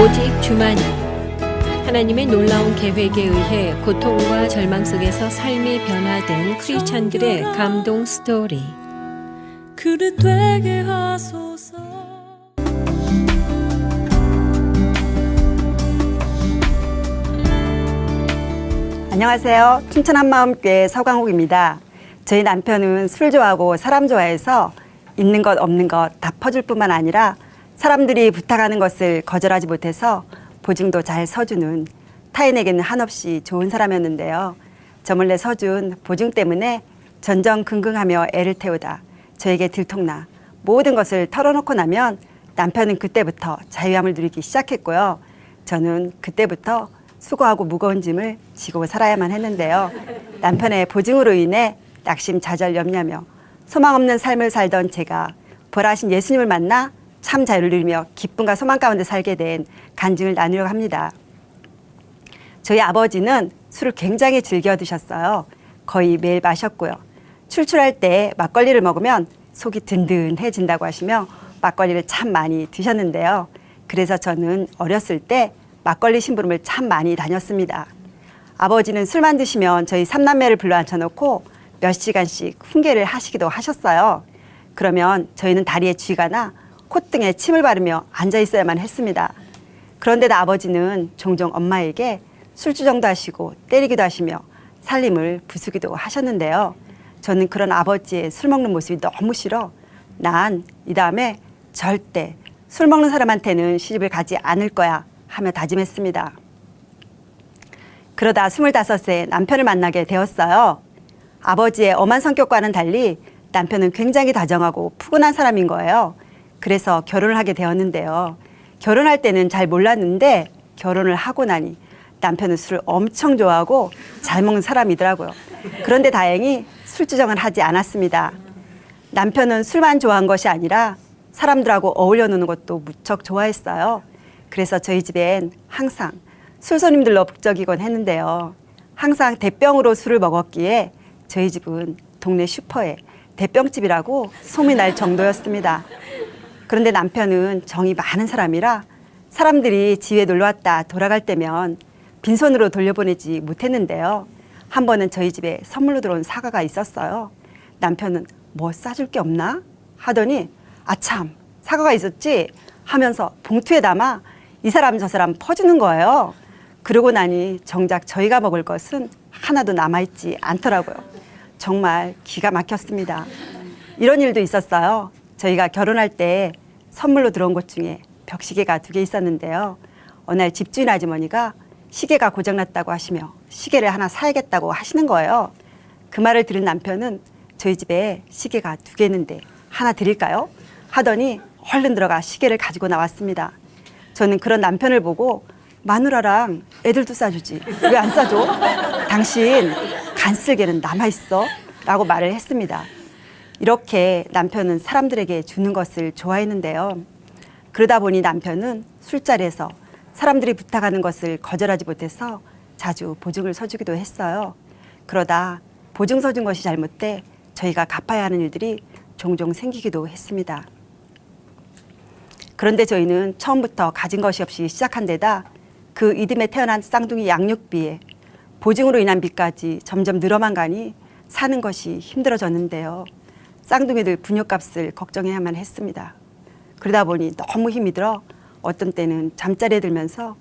오직 주만이. 하나님의 놀라운 계획에 의해 고통과 절망 속에서 삶이 변화된 크리스찬들의 감동 스토리. 그릇 되게 하소서. 안녕하세요. 춘천 한마음교회 서광욱입니다. 저희 남편은 술 좋아하고 사람 좋아해서 있는 것 없는 것 다 퍼줄 뿐만 아니라 사람들이 부탁하는 것을 거절하지 못해서 보증도 잘 서주는 타인에게는 한없이 좋은 사람이었는데요. 저 몰래 서준 보증 때문에 전전긍긍하며 애를 태우다 저에게 들통나 모든 것을 털어놓고 나면 남편은 그때부터 자유함을 누리기 시작했고요. 저는 그때부터 수고하고 무거운 짐을 지고 살아야만 했는데요. 남편의 보증으로 인해 낙심자절 염려하며 소망 없는 삶을 살던 제가 부활하신 예수님을 만나 참 자유를 누리며 기쁨과 소망 가운데 살게 된 간증을 나누려고 합니다. 저희 아버지는 술을 굉장히 즐겨 드셨어요. 거의 매일 마셨고요. 출출할 때 막걸리를 먹으면 속이 든든해진다고 하시며 막걸리를 참 많이 드셨는데요. 그래서 저는 어렸을 때 막걸리 심부름을 참 많이 다녔습니다. 아버지는 술만 드시면 저희 삼남매를 불러 앉혀놓고 몇 시간씩 훈계를 하시기도 하셨어요. 그러면 저희는 다리에 쥐가 나 콧등에 침을 바르며 앉아 있어야만 했습니다. 그런데도 아버지는 종종 엄마에게 술주정도 하시고 때리기도 하시며 살림을 부수기도 하셨는데요. 저는 그런 아버지의 술 먹는 모습이 너무 싫어 난 이 다음에 절대 술 먹는 사람한테는 시집을 가지 않을 거야 하며 다짐했습니다. 그러다 25세 남편을 만나게 되었어요. 아버지의 엄한 성격과는 달리 남편은 굉장히 다정하고 푸근한 사람인 거예요. 그래서 결혼을 하게 되었는데요. 결혼할 때는 잘 몰랐는데 결혼을 하고 나니 남편은 술을 엄청 좋아하고 잘 먹는 사람이더라고요. 그런데 다행히 술주정은 하지 않았습니다. 남편은 술만 좋아한 것이 아니라 사람들하고 어울려 노는 것도 무척 좋아했어요. 그래서 저희 집엔 항상 술 손님들로 북적이곤 했는데요. 항상 대병으로 술을 먹었기에 저희 집은 동네 슈퍼에 대병집이라고 소문이 날 정도였습니다. 그런데 남편은 정이 많은 사람이라 사람들이 집에 놀러왔다 돌아갈 때면 빈손으로 돌려보내지 못했는데요. 한 번은 저희 집에 선물로 들어온 사과가 있었어요. 남편은 뭐 싸줄 게 없나? 하더니 아참 사과가 있었지? 하면서 봉투에 담아 이 사람 저 사람 퍼주는 거예요. 그러고 나니 정작 저희가 먹을 것은 하나도 남아있지 않더라고요. 정말 기가 막혔습니다. 이런 일도 있었어요. 저희가 결혼할 때 선물로 들어온 것 중에 벽시계가 2개 있었는데요. 어느 날 집주인 아주머니가 시계가 고장났다고 하시며 시계를 하나 사야겠다고 하시는 거예요. 그 말을 들은 남편은 저희 집에 시계가 2개 있는데 하나 드릴까요? 하더니 얼른 들어가 시계를 가지고 나왔습니다. 저는 그런 남편을 보고 마누라랑 애들도 싸주지 왜 안 싸줘? 당신 간쓸개는 남아있어 라고 말을 했습니다. 이렇게 남편은 사람들에게 주는 것을 좋아했는데요. 그러다 보니 남편은 술자리에서 사람들이 부탁하는 것을 거절하지 못해서 자주 보증을 서주기도 했어요. 그러다 보증 서준 것이 잘못돼 저희가 갚아야 하는 일들이 종종 생기기도 했습니다. 그런데 저희는 처음부터 가진 것이 없이 시작한 데다 그 이듬해 태어난 쌍둥이 양육비에 보증으로 인한 빚까지 점점 늘어만 가니 사는 것이 힘들어졌는데요. 쌍둥이들 분유값을 걱정해야만 했습니다. 그러다 보니 너무 힘이 들어 어떤 때는 잠자리에 들면서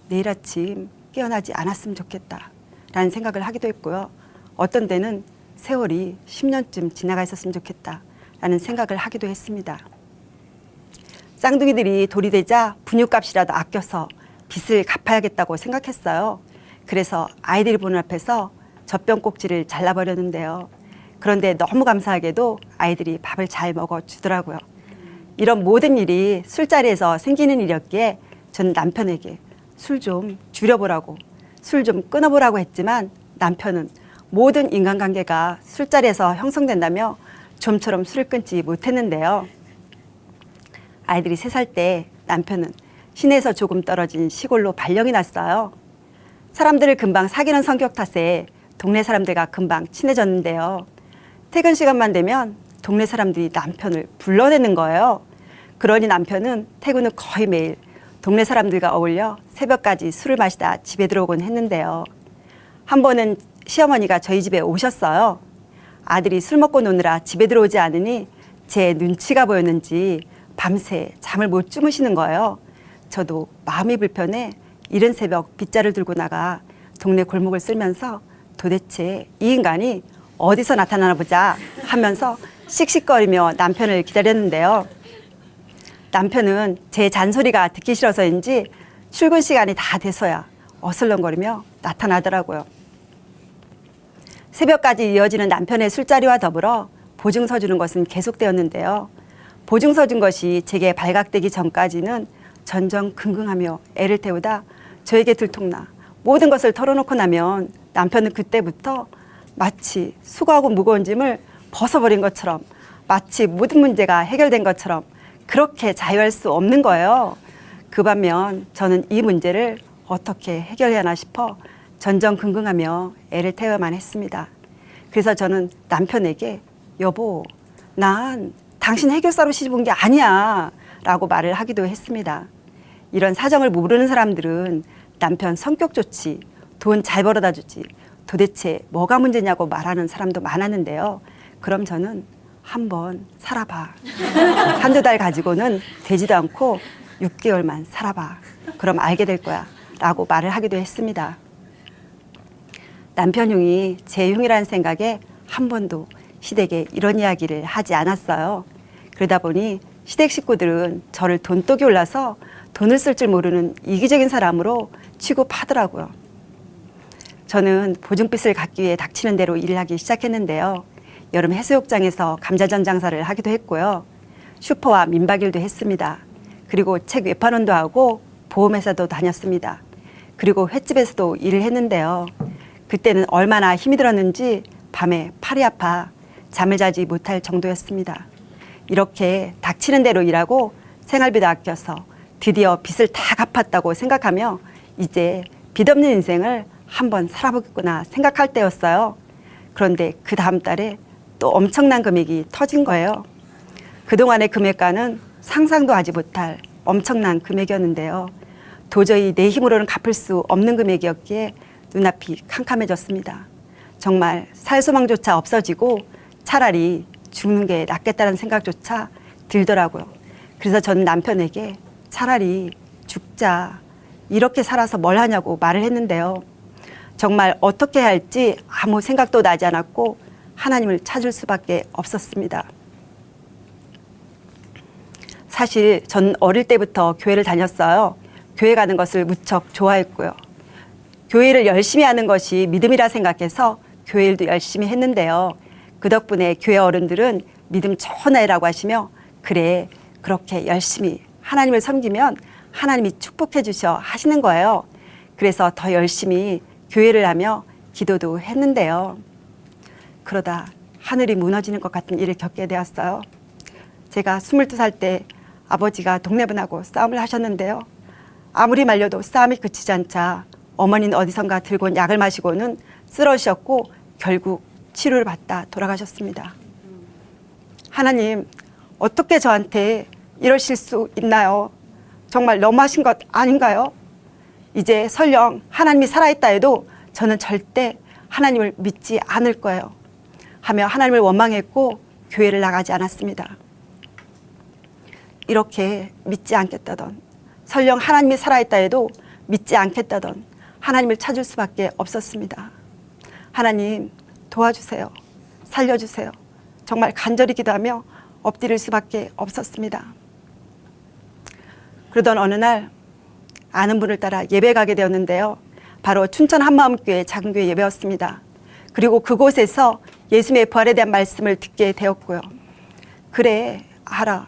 내일 아침 깨어나지 않았으면 좋겠다 라는 생각을 하기도 했고요. 어떤 때는 세월이 10년쯤 지나가 있었으면 좋겠다 라는 생각을 하기도 했습니다. 쌍둥이들이 돌이 되자 분유값이라도 아껴서 빚을 갚아야겠다고 생각했어요. 그래서 아이들이 보는 앞에서 젖병 꼭지를 잘라버렸는데요. 그런데 너무 감사하게도 아이들이 밥을 잘 먹어주더라고요. 이런 모든 일이 술자리에서 생기는 일이었기에 저는 남편에게 술 좀 줄여보라고, 술 좀 끊어보라고 했지만 남편은 모든 인간관계가 술자리에서 형성된다며 좀처럼 술을 끊지 못했는데요. 아이들이 3살 때 남편은 시내에서 조금 떨어진 시골로 발령이 났어요. 사람들을 금방 사귀는 성격 탓에 동네 사람들과 금방 친해졌는데요. 퇴근 시간만 되면 동네 사람들이 남편을 불러내는 거예요. 그러니 남편은 퇴근 후 거의 매일 동네 사람들과 어울려 새벽까지 술을 마시다 집에 들어오곤 했는데요. 한 번은 시어머니가 저희 집에 오셨어요. 아들이 술 먹고 노느라 집에 들어오지 않으니 제 눈치가 보였는지 밤새 잠을 못 주무시는 거예요. 저도 마음이 불편해 이른 새벽 빗자를 들고 나가 동네 골목을 쓸면서 도대체 이 인간이 어디서 나타나나 보자 하면서 씩씩거리며 남편을 기다렸는데요. 남편은 제 잔소리가 듣기 싫어서인지 출근 시간이 다 돼서야 어슬렁거리며 나타나더라고요. 새벽까지 이어지는 남편의 술자리와 더불어 보증서 주는 것은 계속되었는데요. 보증서 준 것이 제게 발각되기 전까지는 전전긍긍하며 애를 태우다 저에게 들통나 모든 것을 털어놓고 나면 남편은 그때부터 마치 수고하고 무거운 짐을 벗어버린 것처럼, 마치 모든 문제가 해결된 것처럼 그렇게 자유할 수 없는 거예요. 그 반면 저는 이 문제를 어떻게 해결해야 하나 싶어 전전긍긍하며 애를 태워야만 했습니다. 그래서 저는 남편에게 여보, 난 당신 해결사로 시집 온 게 아니야 라고 말을 하기도 했습니다. 이런 사정을 모르는 사람들은 남편 성격 좋지, 돈 잘 벌어다 주지, 도대체 뭐가 문제냐고 말하는 사람도 많았는데요. 그럼 저는 한번 살아봐. 한두 달 가지고는 되지도 않고 6개월만 살아봐. 그럼 알게 될 거야 라고 말을 하기도 했습니다. 남편 흉이 제 흉이라는 생각에 한 번도 시댁에 이런 이야기를 하지 않았어요. 그러다 보니 시댁 식구들은 저를 돈독이 올라서 돈을 쓸 줄 모르는 이기적인 사람으로 취급하더라고요. 저는 보증빚을 갚기 위해 닥치는 대로 일을 하기 시작했는데요. 여름 해수욕장에서 감자전 장사를 하기도 했고요. 슈퍼와 민박일도 했습니다. 그리고 책 외판원도 하고 보험회사도 다녔습니다. 그리고 횟집에서도 일을 했는데요. 그때는 얼마나 힘이 들었는지 밤에 팔이 아파 잠을 자지 못할 정도였습니다. 이렇게 닥치는 대로 일하고 생활비도 아껴서 드디어 빚을 다 갚았다고 생각하며 이제 빚 없는 인생을 한번 살아보겠구나 생각할 때였어요. 그런데 그 다음 달에 또 엄청난 금액이 터진 거예요. 그동안의 금액과는 상상도 하지 못할 엄청난 금액이었는데요. 도저히 내 힘으로는 갚을 수 없는 금액이었기에 눈앞이 캄캄해졌습니다. 정말 살 소망조차 없어지고 차라리 죽는 게 낫겠다는 생각조차 들더라고요. 그래서 저는 남편에게 차라리 죽자, 이렇게 살아서 뭘 하냐고 말을 했는데요. 정말 어떻게 해야 할지 아무 생각도 나지 않았고 하나님을 찾을 수밖에 없었습니다. 사실 전 어릴 때부터 교회를 다녔어요. 교회 가는 것을 무척 좋아했고요. 교회를 열심히 하는 것이 믿음이라 생각해서 교회 일도 열심히 했는데요. 그 덕분에 교회 어른들은 믿음 좋은 아이라고 하시며 그래, 그렇게 열심히 하나님을 섬기면 하나님이 축복해 주셔 하시는 거예요. 그래서 더 열심히 교회를 하며 기도도 했는데요. 그러다 하늘이 무너지는 것 같은 일을 겪게 되었어요. 제가 22살 때 아버지가 동네분하고 싸움을 하셨는데요. 아무리 말려도 싸움이 그치지 않자 어머니는 어디선가 들고 온 약을 마시고는 쓰러지셨고 결국 치료를 받다 돌아가셨습니다. 하나님, 어떻게 저한테 이러실 수 있나요? 정말 너무하신 것 아닌가요? 이제 설령 하나님이 살아있다 해도 저는 절대 하나님을 믿지 않을 거예요. 하며 하나님을 원망했고 교회를 나가지 않았습니다. 이렇게 믿지 않겠다던, 설령 하나님이 살아있다 해도 믿지 않겠다던 하나님을 찾을 수밖에 없었습니다. 하나님 도와주세요. 살려주세요. 정말 간절히 기도하며 엎드릴 수밖에 없었습니다. 그러던 어느 날 아는 분을 따라 예배 가게 되었는데요. 바로 춘천 한마음교회 작은 교회 예배였습니다. 그리고 그곳에서 예수님의 부활에 대한 말씀을 듣게 되었고요. 그래, 알아.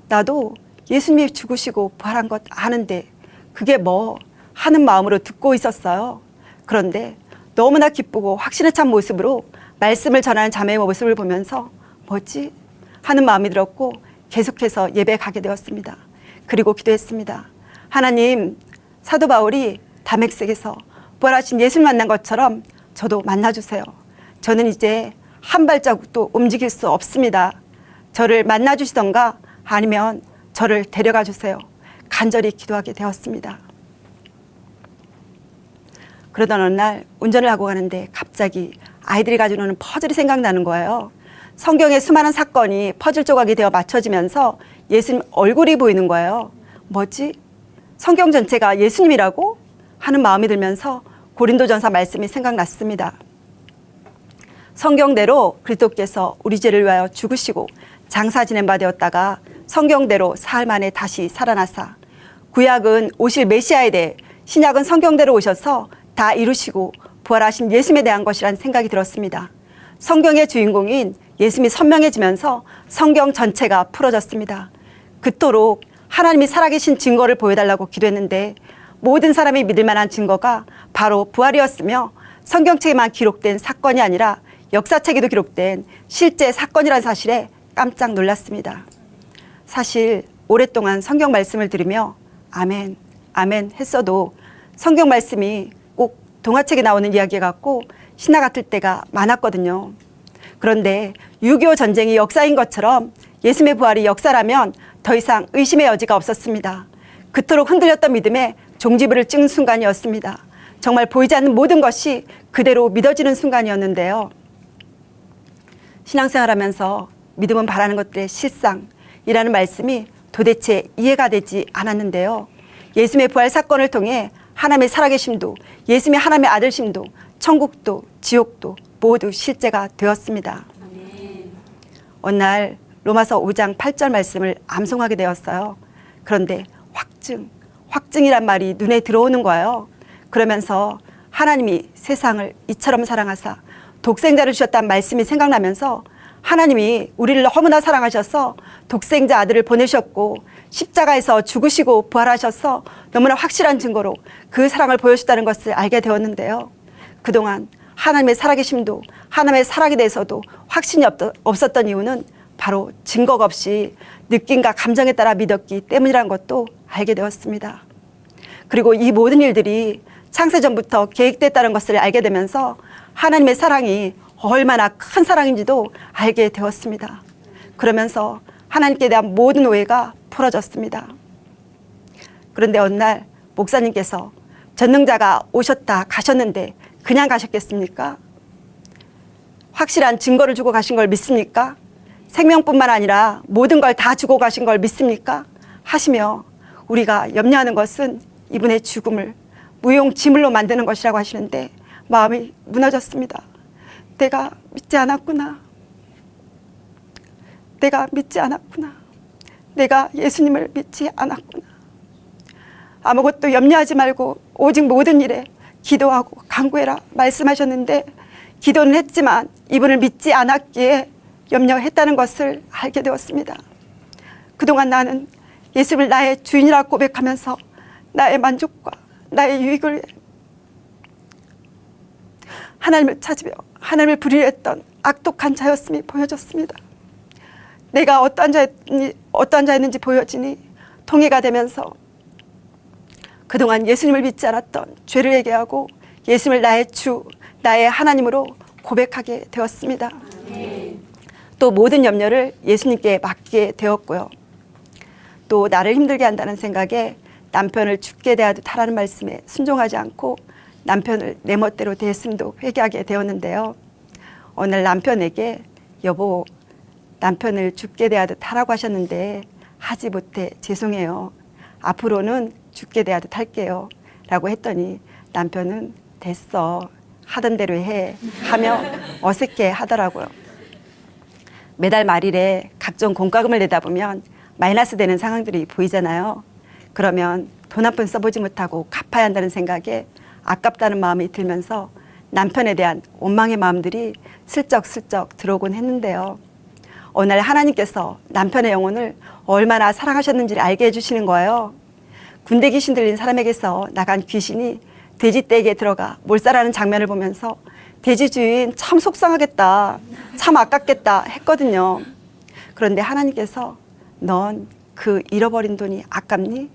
나도 예수님이 죽으시고 부활한 것 아는데 그게 뭐 하는 마음으로 듣고 있었어요. 그런데 너무나 기쁘고 확신에 찬 모습으로 말씀을 전하는 자매의 모습을 보면서 뭐지? 하는 마음이 들었고 계속해서 예배에 가게 되었습니다. 그리고 기도했습니다. 하나님, 사도 바울이 다메섹에서 부활하신 예수를 만난 것처럼 저도 만나주세요. 저는 이제 한 발자국도 움직일 수 없습니다. 저를 만나주시던가 아니면 저를 데려가 주세요. 간절히 기도하게 되었습니다. 그러던 어느 날 운전을 하고 가는데 갑자기 아이들이 가지고 오는 퍼즐이 생각나는 거예요. 성경의 수많은 사건이 퍼즐 조각이 되어 맞춰지면서 예수님 얼굴이 보이는 거예요. 뭐지? 성경 전체가 예수님이라고? 하는 마음이 들면서 고린도전서 말씀이 생각났습니다. 성경대로 그리스도께서 우리 죄를 위하여 죽으시고 장사 지낸 바 되었다가 성경대로 사흘 만에 다시 살아나사 구약은 오실 메시아에 대해 신약은 성경대로 오셔서 다 이루시고 부활하신 예수님에 대한 것이라는 생각이 들었습니다. 성경의 주인공인 예수님이 선명해지면서 성경 전체가 풀어졌습니다. 그토록 하나님이 살아계신 증거를 보여달라고 기도했는데 모든 사람이 믿을 만한 증거가 바로 부활이었으며 성경책에만 기록된 사건이 아니라 역사책에도 기록된 실제 사건이라는 사실에 깜짝 놀랐습니다. 사실 오랫동안 성경 말씀을 들으며 아멘, 아멘 했어도 성경 말씀이 꼭 동화책에 나오는 이야기 같고 신화 같을 때가 많았거든요. 그런데 6.25 전쟁이 역사인 것처럼 예수님의 부활이 역사라면 더 이상 의심의 여지가 없었습니다. 그토록 흔들렸던 믿음에 종지부를 찍은 순간이었습니다. 정말 보이지 않는 모든 것이 그대로 믿어지는 순간이었는데요. 신앙생활하면서 믿음은 바라는 것들의 실상이라는 말씀이 도대체 이해가 되지 않았는데요. 예수님의 부활 사건을 통해 하나님의 살아계심도 예수님의 하나님의 아들심도 천국도 지옥도 모두 실제가 되었습니다. 어느 날 로마서 5장 8절 말씀을 암송하게 되었어요. 그런데 확증이란 말이 눈에 들어오는 거예요. 그러면서 하나님이 세상을 이처럼 사랑하사 독생자를 주셨다는 말씀이 생각나면서 하나님이 우리를 너무나 사랑하셔서 독생자 아들을 보내셨고 십자가에서 죽으시고 부활하셔서 너무나 확실한 증거로 그 사랑을 보여주셨다는 것을 알게 되었는데요. 그동안 하나님의 살아계심도 하나님의 사랑에 대해서도 확신이 없었던 이유는 바로 증거가 없이 느낌과 감정에 따라 믿었기 때문이라는 것도 알게 되었습니다. 그리고 이 모든 일들이 창세전부터 계획됐다는 것을 알게 되면서 하나님의 사랑이 얼마나 큰 사랑인지도 알게 되었습니다. 그러면서 하나님께 대한 모든 오해가 풀어졌습니다. 그런데 어느 날 목사님께서 전능자가 오셨다 가셨는데 그냥 가셨겠습니까? 확실한 증거를 주고 가신 걸 믿습니까? 생명뿐만 아니라 모든 걸 다 주고 가신 걸 믿습니까? 하시며 우리가 염려하는 것은 이분의 죽음을 무용지물로 만드는 것이라고 하시는데 마음이 무너졌습니다. 내가 믿지 않았구나. 내가 믿지 않았구나. 내가 예수님을 믿지 않았구나. 아무것도 염려하지 말고 오직 모든 일에 기도하고 간구해라 말씀하셨는데 기도는 했지만 이분을 믿지 않았기에 염려했다는 것을 알게 되었습니다. 그동안 나는 예수를 나의 주인이라고 고백하면서 나의 만족과 나의 유익을 하나님을 찾으며 하나님을 부리려 했던 악독한 자였음이 보여졌습니다. 내가 어떠한 자였는지 보여지니 통해가 되면서 그동안 예수님을 믿지 않았던 죄를 회개하고 예수님을 나의 주, 나의 하나님으로 고백하게 되었습니다. 또 모든 염려를 예수님께 맡게 되었고요. 또 나를 힘들게 한다는 생각에 남편을 죽게 대하듯 하라는 말씀에 순종하지 않고 남편을 내 멋대로 대했음도 회개하게 되었는데요. 어느 날 남편에게 여보 남편을 죽게 대하듯 하라고 하셨는데 하지 못해 죄송해요. 앞으로는 죽게 대하듯 할게요. 라고 했더니 남편은 됐어. 하던 대로 해. 하며 어색해 하더라고요. 매달 말일에 각종 공과금을 내다 보면 마이너스 되는 상황들이 보이잖아요. 그러면 돈 한 푼 써보지 못하고 갚아야 한다는 생각에 아깝다는 마음이 들면서 남편에 대한 원망의 마음들이 슬쩍슬쩍 들어오곤 했는데요. 어느 날 하나님께서 남편의 영혼을 얼마나 사랑하셨는지를 알게 해주시는 거예요. 군대 귀신 들린 사람에게서 나간 귀신이 돼지 떼기에 들어가 몰살하는 장면을 보면서 돼지 주인 참 속상하겠다, 참 아깝겠다 했거든요. 그런데 하나님께서 넌 그 잃어버린 돈이 아깝니?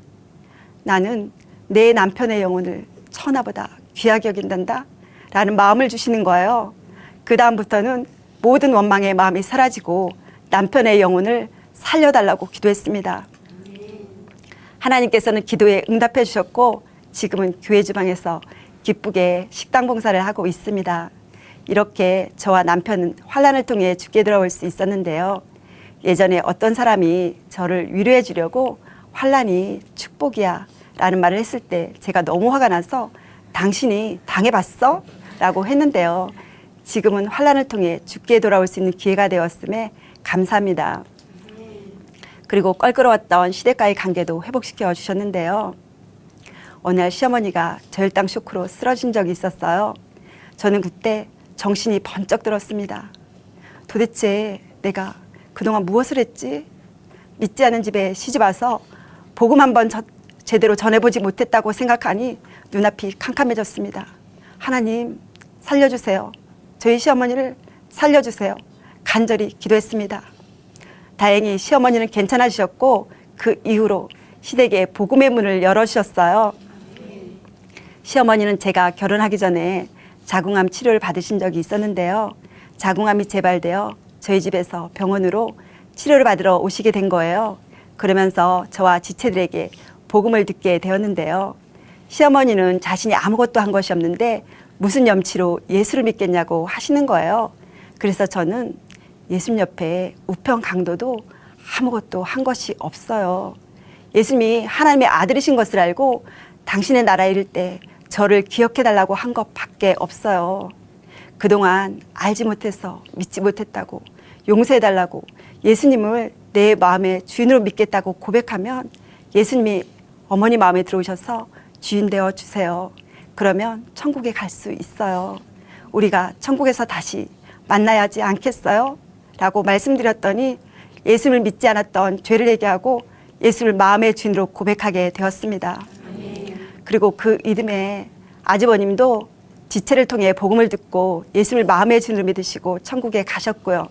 나는 내 남편의 영혼을 천하보다 귀하게 여긴단다 라는 마음을 주시는 거예요. 그 다음부터는 모든 원망의 마음이 사라지고 남편의 영혼을 살려달라고 기도했습니다. 하나님께서는 기도에 응답해 주셨고 지금은 교회 주방에서 기쁘게 식당 봉사를 하고 있습니다. 이렇게 저와 남편은 환난을 통해 죽게 돌아올 수 있었는데요. 예전에 어떤 사람이 저를 위로해 주려고 환난이 축복이야 라는 말을 했을 때 제가 너무 화가 나서 당신이 당해봤어? 라고 했는데요. 지금은 환난을 통해 죽게 돌아올 수 있는 기회가 되었음에 감사합니다. 그리고 껄끄러웠던 시댁과의 관계도 회복시켜 주셨는데요. 어느 날 시어머니가 저혈당 쇼크로 쓰러진 적이 있었어요. 저는 그때 정신이 번쩍 들었습니다. 도대체 내가 그동안 무엇을 했지? 믿지 않은 집에 시집 와서 복음 한번 제대로 전해보지 못했다고 생각하니 눈앞이 캄캄해졌습니다. 하나님 살려주세요. 저희 시어머니를 살려주세요. 간절히 기도했습니다. 다행히 시어머니는 괜찮아지셨고 그 이후로 시댁에 복음의 문을 열어주셨어요. 시어머니는 제가 결혼하기 전에 자궁암 치료를 받으신 적이 있었는데요. 자궁암이 재발되어 저희 집에서 병원으로 치료를 받으러 오시게 된 거예요. 그러면서 저와 지체들에게 복음을 듣게 되었는데요. 시어머니는 자신이 아무것도 한 것이 없는데 무슨 염치로 예수를 믿겠냐고 하시는 거예요. 그래서 저는 예수님 옆에 우편 강도도 아무것도 한 것이 없어요. 예수님이 하나님의 아들이신 것을 알고 당신의 나라에 이를 때 저를 기억해달라고 한 것밖에 없어요. 그동안 알지 못해서 믿지 못했다고 용서해달라고 예수님을 내 마음의 주인으로 믿겠다고 고백하면 예수님이 어머니 마음에 들어오셔서 주인 되어 주세요. 그러면 천국에 갈 수 있어요. 우리가 천국에서 다시 만나야 하지 않겠어요? 라고 말씀드렸더니 예수를 믿지 않았던 죄를 얘기하고 예수를 마음의 주인으로 고백하게 되었습니다. 그리고 그 이듬해 아주버님도 지체를 통해 복음을 듣고 예수를 마음의 주인으로 믿으시고 천국에 가셨고요.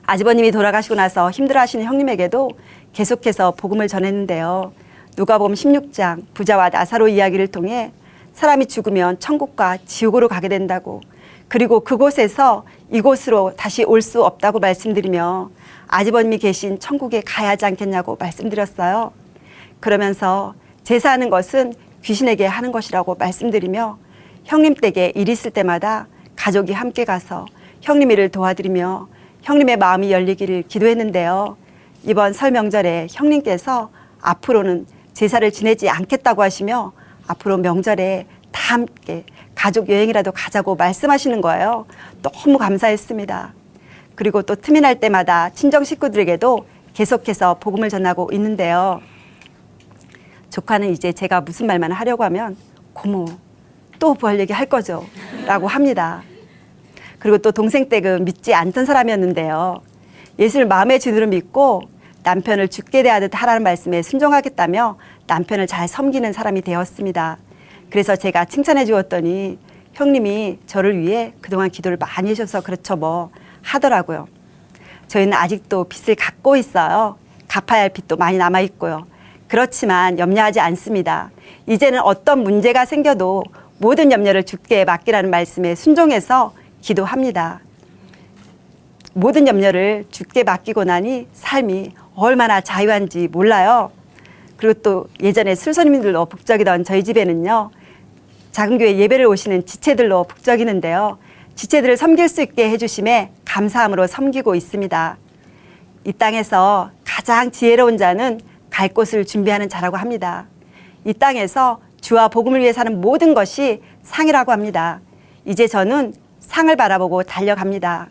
아주버님이 돌아가시고 나서 힘들어하시는 형님에게도 계속해서 복음을 전했는데요. 누가복음 16장 부자와 나사로 이야기를 통해 사람이 죽으면 천국과 지옥으로 가게 된다고, 그리고 그곳에서 이곳으로 다시 올 수 없다고 말씀드리며 아주버님이 계신 천국에 가야 하지 않겠냐고 말씀드렸어요. 그러면서 제사하는 것은 귀신에게 하는 것이라고 말씀드리며 형님 댁에 일 있을 때마다 가족이 함께 가서 형님 일을 도와드리며 형님의 마음이 열리기를 기도했는데요. 이번 설 명절에 형님께서 앞으로는 제사를 지내지 않겠다고 하시며 앞으로 명절에 다 함께 가족 여행이라도 가자고 말씀하시는 거예요. 너무 감사했습니다. 그리고 또 틈이 날 때마다 친정 식구들에게도 계속해서 복음을 전하고 있는데요. 조카는 이제 제가 무슨 말만 하려고 하면 고모 또 부활 얘기 할 거죠? 라고 합니다. 그리고 또 동생 댁은 믿지 않던 사람이었는데요. 예수를 마음의 주인으로 믿고 남편을 죽게 대하듯 하라는 말씀에 순종하겠다며 남편을 잘 섬기는 사람이 되었습니다. 그래서 제가 칭찬해 주었더니 형님이 저를 위해 그동안 기도를 많이 해주셔서 그렇죠 뭐 하더라고요. 저희는 아직도 빚을 갖고 있어요. 갚아야 할 빚도 많이 남아 있고요. 그렇지만 염려하지 않습니다. 이제는 어떤 문제가 생겨도 모든 염려를 주께 맡기라는 말씀에 순종해서 기도합니다. 모든 염려를 주께 맡기고 나니 삶이 얼마나 자유한지 몰라요. 그리고 또 예전에 술손님들로 북적이던 저희 집에는요, 작은 교회 예배를 오시는 지체들로 북적이는데요, 지체들을 섬길 수 있게 해주심에 감사함으로 섬기고 있습니다. 이 땅에서 가장 지혜로운 자는 갈 곳을 준비하는 자라고 합니다. 이 땅에서 주와 복음을 위해 사는 모든 것이 상이라고 합니다. 이제 저는 상을 바라보고 달려갑니다.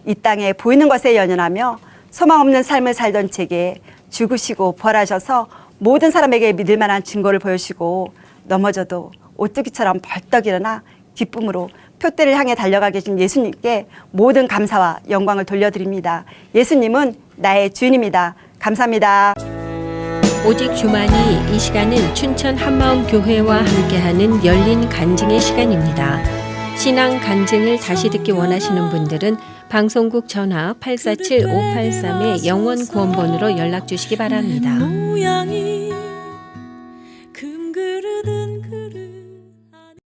이 땅에 보이는 것에 연연하며 소망 없는 삶을 살던 제게 죽으시고 부활하셔서 모든 사람에게 믿을 만한 증거를 보여주시고 넘어져도 오뚜기처럼 벌떡 일어나 기쁨으로 표대를 향해 달려가 계신 예수님께 모든 감사와 영광을 돌려드립니다. 예수님은 나의 주인입니다. 감사합니다. 오직 주만이 이 시간은 춘천 한마음 교회와 함께하는 열린 간증의 시간입니다. 신앙 간증을 다시 듣기 원하시는 분들은 방송국 전화 847-583의 영원 구원번호로 연락 주시기 바랍니다. 모양이